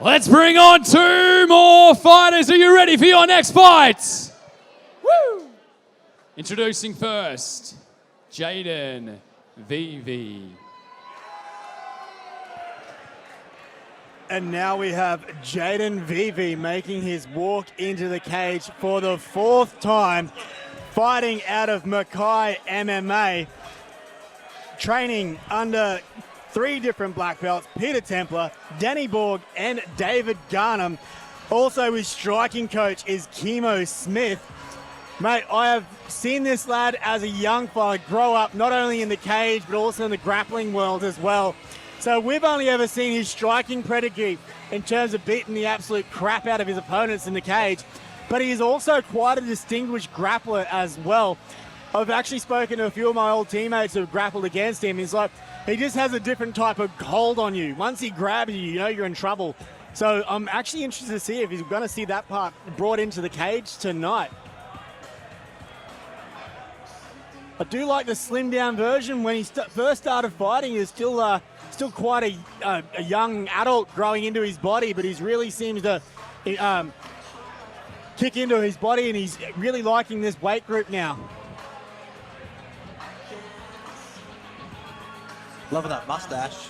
Let's bring on two more fighters. Are you ready for your next fight? Woo! Introducing first, Jayden VV. And now we have Jayden VV making his walk into the cage for the fourth time, fighting out of Mackay MMA, training under three different black belts, Peter Templar, Danny Borg, and David Garnham. Also his striking coach is Kimo Smith. Mate, I have seen this lad as a young fella grow up not only in the cage but also in the grappling world as well. So we've only ever seen his striking pedigree in terms of beating the absolute crap out of his opponents in the cage, but he is also quite a distinguished grappler as well. I've actually spoken to a few of my old teammates who have grappled against him. He's like, he just has a different type of hold on you. Once he grabs you, you know you're in trouble. So I'm actually interested to see if he's going to see that part brought into the cage tonight. I do like the slimmed down version. When he first started fighting, he was still quite a young adult growing into his body, but he really seems to kick into his body, and he's really liking this weight group now. Loving that mustache.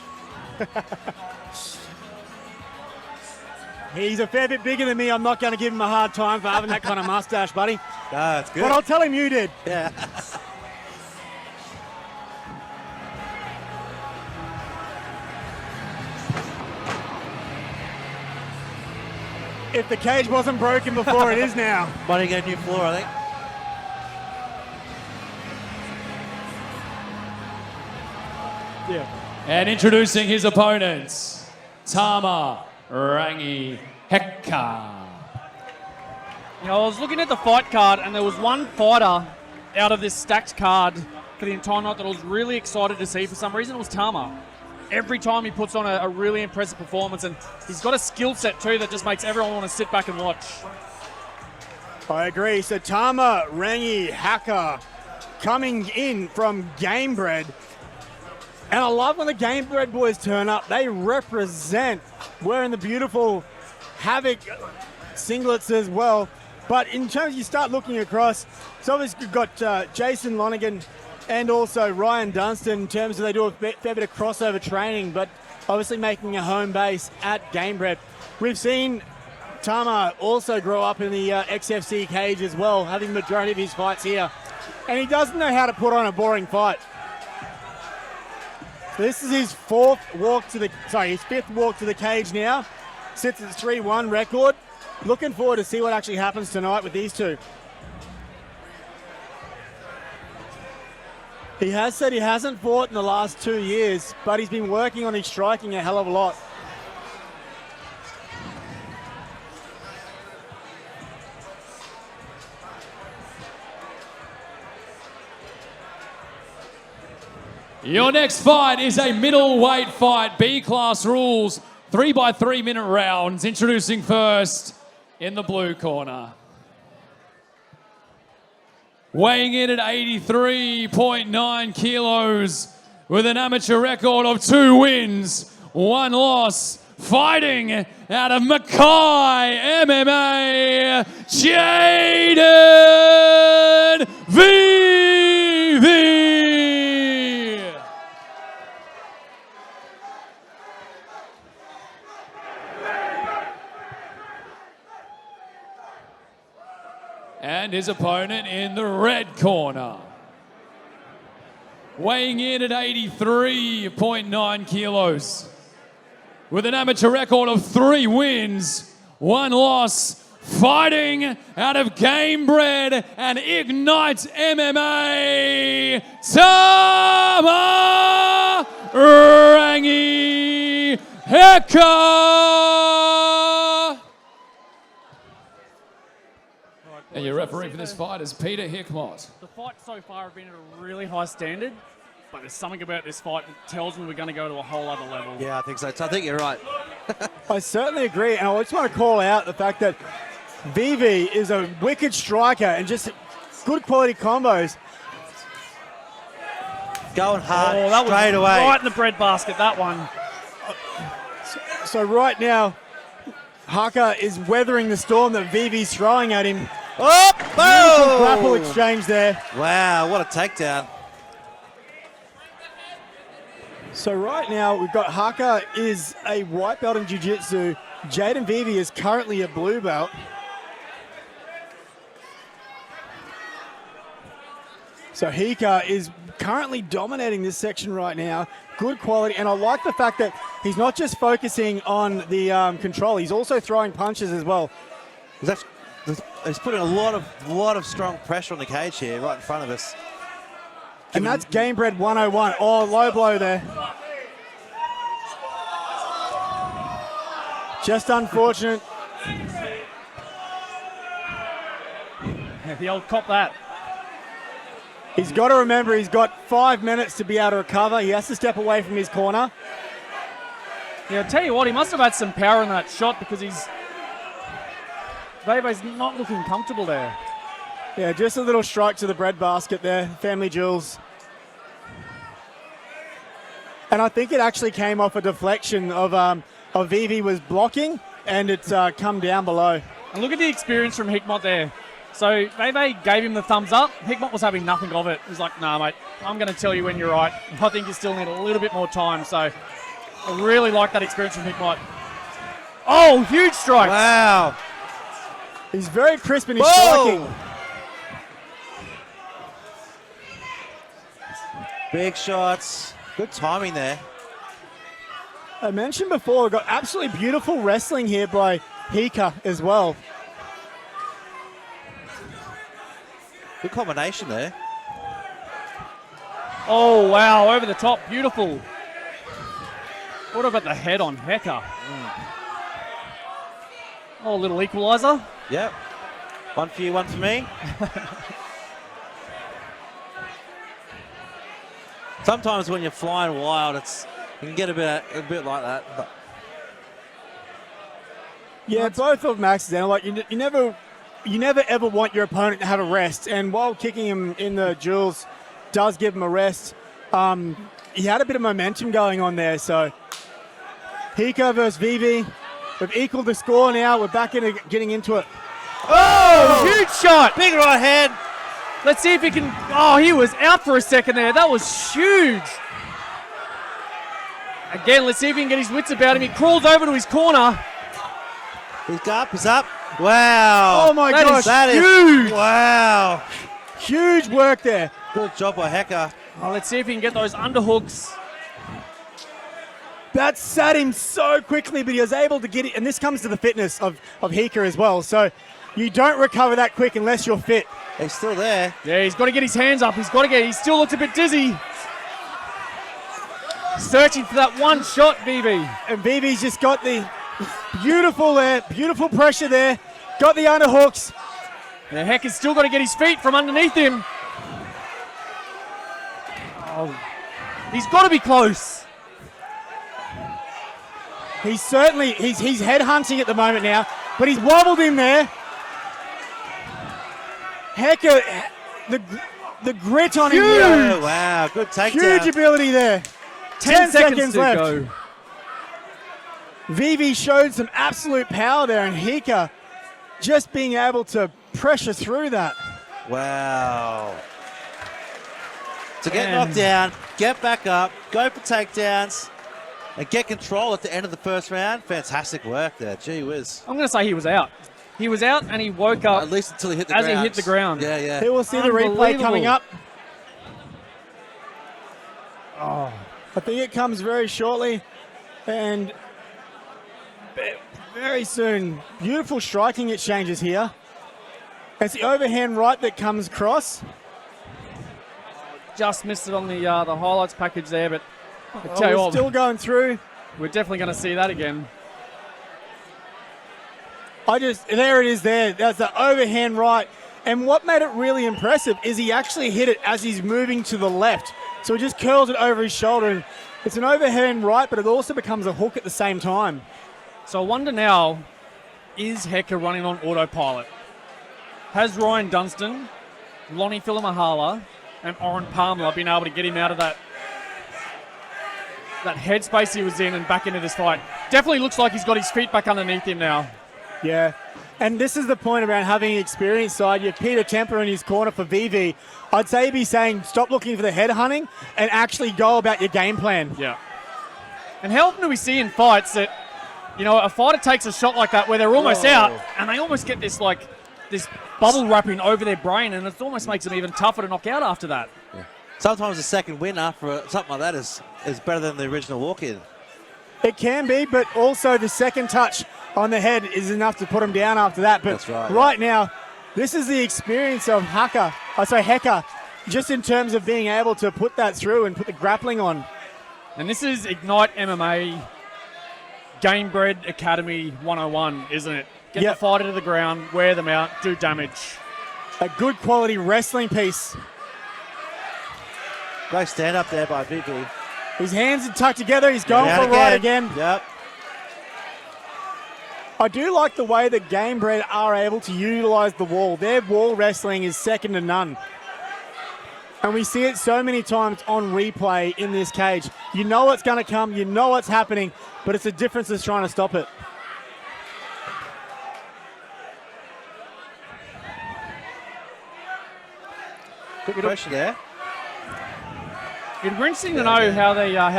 He's a fair bit bigger than me. I'm not going to give him a hard time for having that kind of mustache, buddy. No, that's good. But I'll tell him you did. Yeah. If the cage wasn't broken before, it is now. Might get a new floor, I think. Yeah. And introducing his opponents, Tama, Rangi, Heka. You know, I was looking at the fight card, and there was one fighter out of this stacked card for the entire night that I was really excited to see. For some reason, it was Tama. Every time he puts on a really impressive performance, and he's got a skill set too that just makes everyone want to sit back and watch. I agree. So Tama, Rangi, Heka coming in from Gamebred. And I love when the Gamebred boys turn up. They represent wearing the beautiful Havoc singlets as well. But in terms, you start looking across, so obviously you've got Jason Lonergan and also Ryan Dunstan in terms of they do a fair bit of crossover training, but obviously making a home base at Gamebred. We've seen Tama also grow up in the XFC cage as well, having the majority of his fights here. And he doesn't know how to put on a boring fight. This is his fifth walk to the cage now. Sits at 3-1 record. Looking forward to see what actually happens tonight with these two. He has said he hasn't fought in the last 2 years, but he's been working on his striking a hell of a lot. Your next fight is a middleweight fight, B-class rules, 3x3 minute rounds. Introducing first in the blue corner. Weighing in at 83.9 kilos with an amateur record of 2 wins, 1 loss, fighting out of Mackay MMA, Jayden VV. And his opponent in the red corner. Weighing in at 83.9 kilos. With an amateur record of 3 wins, 1 loss. Fighting out of Gamebred and Ignite MMA, Tama Rangi Heka. And your referee for this fight is Peter Hickmott. The fights so far have been at a really high standard, but there's something about this fight that tells me we're going to go to a whole other level. Yeah, I think so. I think you're right. I certainly agree, and I just want to call out the fact that VV is a wicked striker and just good quality combos. Going hard that was straight away. Right in the breadbasket, that one. So right now, Heka is weathering the storm that Vivi's throwing at him. Oh! Beautiful grapple Boom! exchange there. Wow, what a takedown. So right now we've got Heka is a white belt in Jiu-Jitsu. Jayden Vivi is currently a blue belt. So Heka is currently dominating this section right now. Good quality, and I like the fact that he's not just focusing on the control, he's also throwing punches as well. He's putting a lot of strong pressure on the cage here, right in front of us. And that's Game Bred 101. Oh, low blow there. Just unfortunate. The old cop that. He's got to remember he's got 5 minutes to be able to recover. He has to step away from his corner. Yeah, I'll tell you what, he must have had some power in that shot because Veve's not looking comfortable there. Yeah, just a little strike to the breadbasket there. Family jewels. And I think it actually came off a deflection of Vivi was blocking, and it's come down below. And look at the experience from Hickmott there. So Veve gave him the thumbs up. Hickmott was having nothing of it. He's like, nah, mate, I'm going to tell you when you're right. I think you still need a little bit more time. So I really like that experience from Hickmott. Oh, huge strike. Wow. He's very crisp in his Whoa. striking. Big shots. Good timing there. I mentioned before, we've got absolutely beautiful wrestling here by Heka as well. Good combination there. Oh, wow, over the top. Beautiful. What about the head on Heka? Oh, a little equalizer. Yep. One for you, one for me. Sometimes when you're flying wild, you can get a bit like that. But. Yeah, both of them accidental. Like you never ever want your opponent to have a rest. And while kicking him in the jewels does give him a rest, he had a bit of momentum going on there. So Heka versus Vivi. We've equaled the score now. We're back into getting into it. Oh, huge shot. Big right hand. Let's see if he can. Oh, he was out for a second there. That was huge. Again, let's see if he can get his wits about him. He crawls over to his corner. He's up, he's up. Wow. Oh my gosh, that is huge. Wow. Huge work there. Good job by Heka. Oh, let's see if he can get those underhooks. That sat him so quickly, but he was able to get it. And this comes to the fitness of Heka as well. So you don't recover that quick unless you're fit. He's still there. Yeah, he's got to get his hands up. He still looks a bit dizzy. Searching for that one shot, Vivi. And Vivi's just got the beautiful pressure there. Got the underhooks. Yeah, Heka's still got to get his feet from underneath him. Oh, he's got to be close. He's head hunting at the moment now, but he's wobbled him there. Heka, the grit on him. Oh, wow, good takedown. Huge ability there. 10 seconds to left. go. Vivi showed some absolute power there, and Heka just being able to pressure through that. Wow. To get knocked down, get back up, go for takedowns, and get control at the end of the first round. Fantastic work there. Gee whiz. I'm going to say he was out. He was out and he woke up At least until he hit the as ground. he hit the ground. Yeah, yeah. Here we'll see the replay coming up. Oh. I think it comes very shortly, and very soon. Beautiful striking exchanges here. It's the overhand right that comes across. Just missed it on the highlights package there, but I tell We're you what, still going through. we're definitely going to see that again. There it is there. That's the overhand right. And what made it really impressive is he actually hit it as he's moving to the left. So he just curls it over his shoulder. And it's an overhand right, but it also becomes a hook at the same time. So I wonder now, is Heka running on autopilot? Has Ryan Dunstan, Lonnie Filamahala, and Oren Palmer been able to get him out of that headspace he was in and back into this fight? Definitely looks like he's got his feet back underneath him now. Yeah. And this is the point around having an experienced side. You have Peter Temper in his corner for VV. I'd say he'd be saying stop looking for the head hunting and actually go about your game plan. Yeah. And how often do we see in fights that, you know, a fighter takes a shot like that where they're almost out and they almost get this bubble wrapping over their brain, and it almost makes them even tougher to knock out after that. Yeah. Sometimes a second win after something like that is better than the original walk-in. It can be, but also the second touch on the head is enough to put him down after that. But That's right, now, this is the experience of Heka, just in terms of being able to put that through and put the grappling on. And this is Ignite MMA Gamebred Academy 101, isn't it? Get the fighter to the ground, wear them out, do damage. A good quality wrestling piece. Great stand up there by VV. His hands are tucked together. He's going for a right again. Yep. I do like the way that Gamebred are able to utilize the wall. Their wall wrestling is second to none. And we see it so many times on replay in this cage. You know what's going to come. You know what's happening. But it's a difference that's trying to stop it. Good question there. It'd be interesting to know how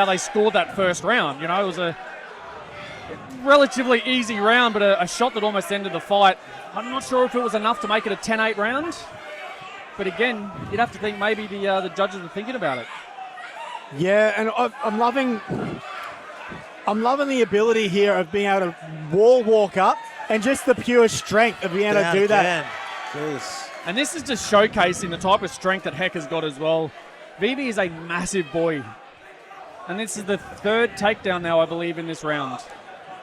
they scored that first round. You know, it was a relatively easy round, but a shot that almost ended the fight. I'm not sure if it was enough to make it a 10-8 round. But again, you'd have to think maybe the judges were thinking about it. Yeah, and I'm loving the ability here of being able to wall walk up and just the pure strength of being able to do that. Jeez. And this is just showcasing the type of strength that Heka's got as well. VV is a massive boy. And this is the third takedown now, I believe, in this round.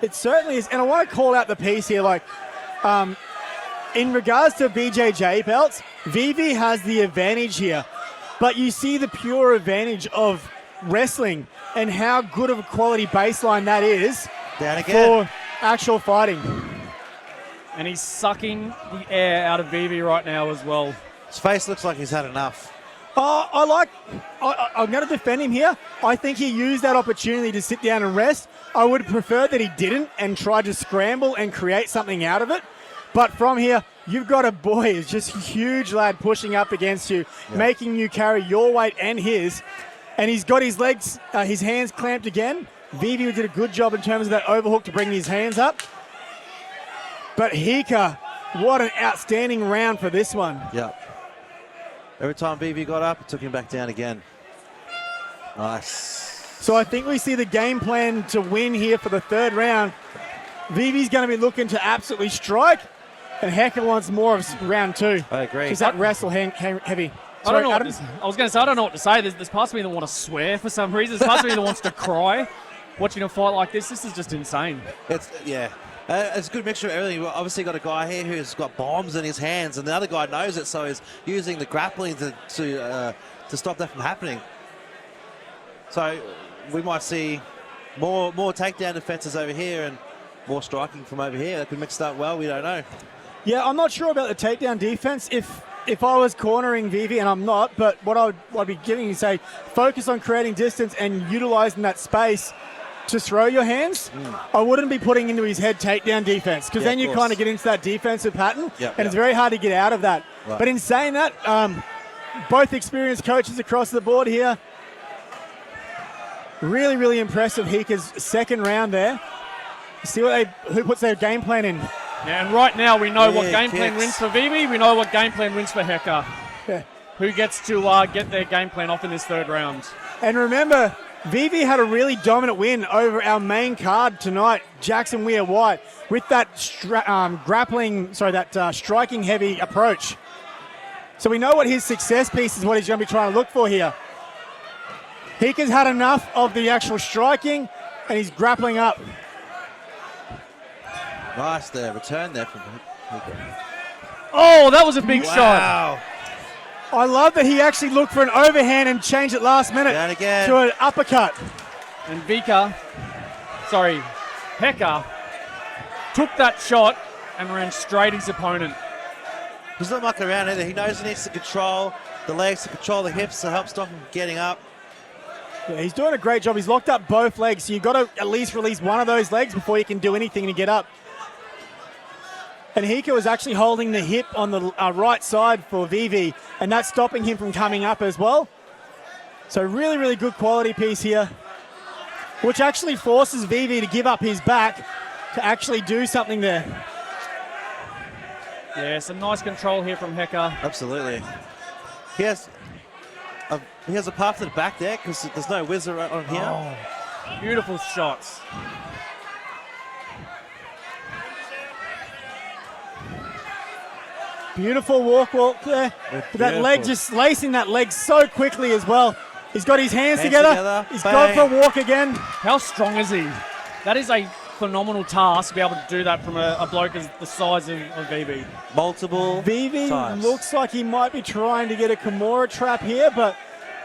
It certainly is. And I want to call out the piece here. In regards to BJJ belts, VV has the advantage here. But you see the pure advantage of wrestling and how good of a quality baseline that is for actual fighting. And he's sucking the air out of VV right now as well. His face looks like he's had enough. I'm going to defend him here. I think he used that opportunity to sit down and rest. I would prefer that he didn't and tried to scramble and create something out of it. But from here, you've got a boy who's just a huge lad pushing up against you, making you carry your weight and his. And he's got his legs, his hands clamped again. VV did a good job in terms of that overhook to bring his hands up. But Heka, what an outstanding round for this one. Yep. Every time VV got up, it took him back down again. Nice. So I think we see the game plan to win here for the third round. VV's going to be looking to absolutely strike, and Heka wants more of round two. I agree. Because that wrestle heavy. I don't know. I was going to say, I don't know what to say. There's parts of me that want to swear for some reason. There's parts of me that wants to cry. Watching a fight like this is just insane. It's a good mixture of everything. We've obviously got a guy here who's got bombs in his hands, and the other guy knows it, so he's using the grappling to stop that from happening. So we might see more takedown defenses over here and more striking from over here. That could mix it up well. We don't know. Yeah, I'm not sure about the takedown defense. If I was cornering VV, and I'm not, but what I'd be giving you say, focus on creating distance and utilizing that space to throw your hands. I wouldn't be putting into his head takedown defense, because then you kind of get into that defensive pattern, and it's very hard to get out of that. Right. But in saying that, both experienced coaches across the board here. Really, really impressive. Heka's second round there. See who puts their game plan in. Yeah, and right now we know what game plan wins for VV. We know what game plan wins for Heka. Yeah. Who gets to get their game plan off in this third round. And remember, VV had a really dominant win over our main card tonight, Jackson Weir-White, with that striking heavy approach. So we know what his success piece is, what he's going to be trying to look for here. Heka's had enough of the actual striking, and he's grappling up. Nice there, return there from Heka. Oh, that was a big shot. I love that he actually looked for an overhand and changed it last minute to an uppercut. And Heka took that shot and ran straight his opponent. He's not mucking around either. He knows he needs to control the legs, to control the hips to help stop him getting up. Yeah, he's doing a great job. He's locked up both legs, so you've got to at least release one of those legs before you can do anything to get up. And Heka was actually holding the hip on the right side for VV, and that's stopping him from coming up as well. So really, really good quality piece here, which actually forces VV to give up his back to actually do something there. Yeah, some nice control here from Heka. Absolutely. He has a path to the back there because there's no whizzer on here. Oh, beautiful shots. Beautiful walk there. That leg, just lacing that leg so quickly as well. He's got his hands together. He's gone for a walk again. How strong is he? That is a phenomenal task to be able to do that from a bloke as the size of VV. Multiple VV times. looks like he might be trying to get a Kimura trap here, but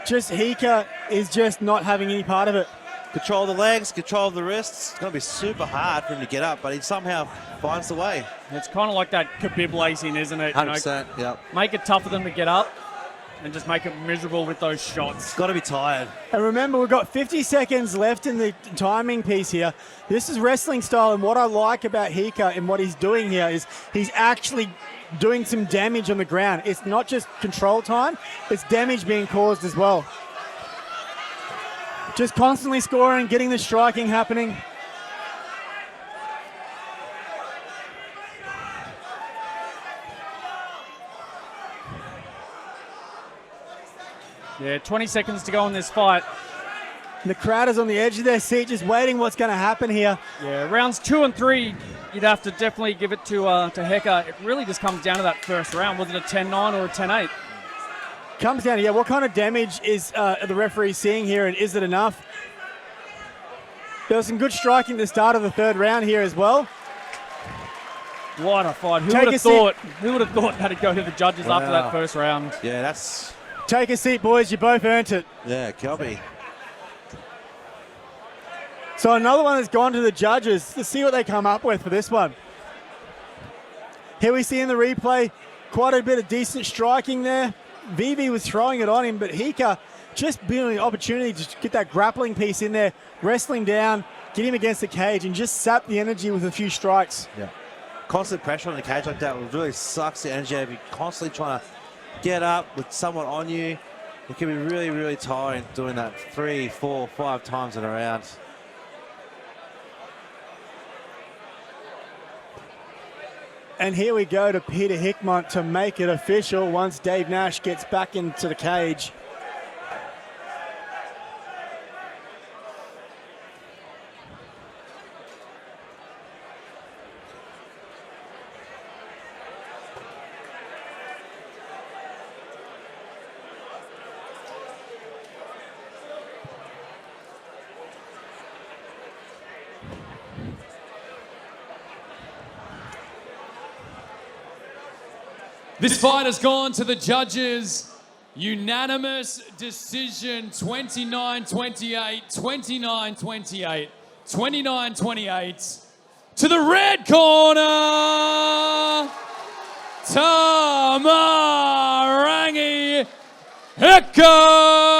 just Heka is just not having any part of it. Control the legs, control the wrists. It's going to be super hard for him to get up, but he somehow finds the way. It's kind of like that Khabib lacing, isn't it? 100%, yep. Make it tough for them to get up and just make it miserable with those shots. It's got to be tired. And remember, we've got 50 seconds left in the timing piece here. This is wrestling style, and what I like about Heka and what he's doing here is he's actually doing some damage on the ground. It's not just control time, it's damage being caused as well. Just constantly scoring, getting the striking happening. Yeah, 20 seconds to go in this fight. And the crowd is on the edge of their seat, just waiting what's going to happen here. Yeah, rounds 2 and 3, you'd have to definitely give it to Heka. It really just comes down to that first round. Was it a 10-9 or a 10-8? Comes down to, yeah, what kind of damage is the referee seeing here, and is it enough? There was some good striking at the start of the third round here as well. What a fight. Who would have thought that'd go to the judges after that first round? Yeah, that's... Take a seat, boys. You both earned it. Yeah, Kelby. So another one has gone to the judges. Let's see what they come up with for this one. Here we see in the replay quite a bit of decent striking there. VV was throwing it on him, but Heka just being an opportunity to get that grappling piece in there, wrestling down, get him against the cage, and just sap the energy with a few strikes. Yeah. Constant pressure on the cage like that really sucks the energy out of you. Constantly trying to get up with someone on you. It can be really, really tiring doing that 3, 4, 5 times in a round. And here we go to Peter Hickmont to make it official once Dave Nash gets back into the cage. This fight has gone to the judges. Unanimous decision, 29-28, 29-28, 29-28. To the red corner, Tama Heka.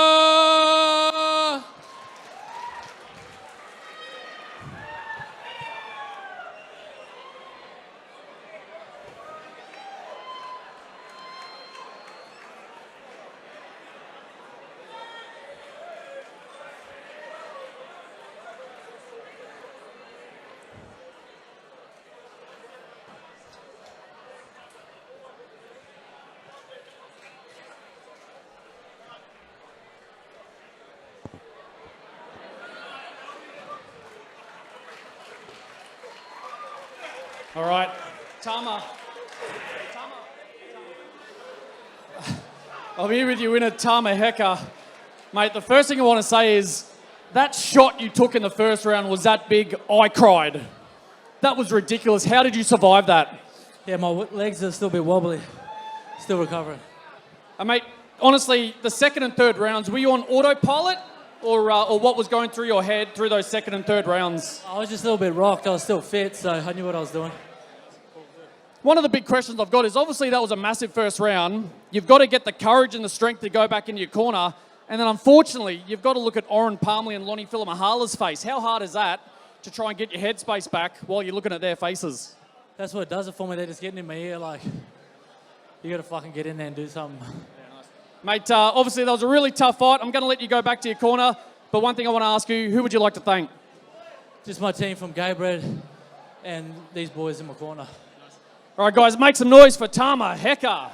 All right, Tama. I'm here with you, winner Tama Heka. Mate, the first thing I want to say is that shot you took in the first round was that big, I cried. That was ridiculous. How did you survive that? Yeah, my legs are still a bit wobbly. Still recovering. Mate, honestly, the second and third rounds, were you on autopilot? Or what was going through your head through those second and third rounds? I was just a little bit rocked. I was still fit, so I knew what I was doing. One of the big questions I've got is obviously that was a massive first round. You've got to get the courage and the strength to go back into your corner. And then unfortunately, you've got to look at Oren Palmley and Lonnie Filamahala's face. How hard is that to try and get your headspace back while you're looking at their faces? that's what does it for me. They're just getting in my ear like, you got to fucking get in there and do something. Mate, obviously that was a really tough fight. I'm going to let you go back to your corner. But one thing I want to ask you, who would you like to thank? Just my team from Gaybred and these boys in my corner. All right, guys, make some noise for Tama, Heka.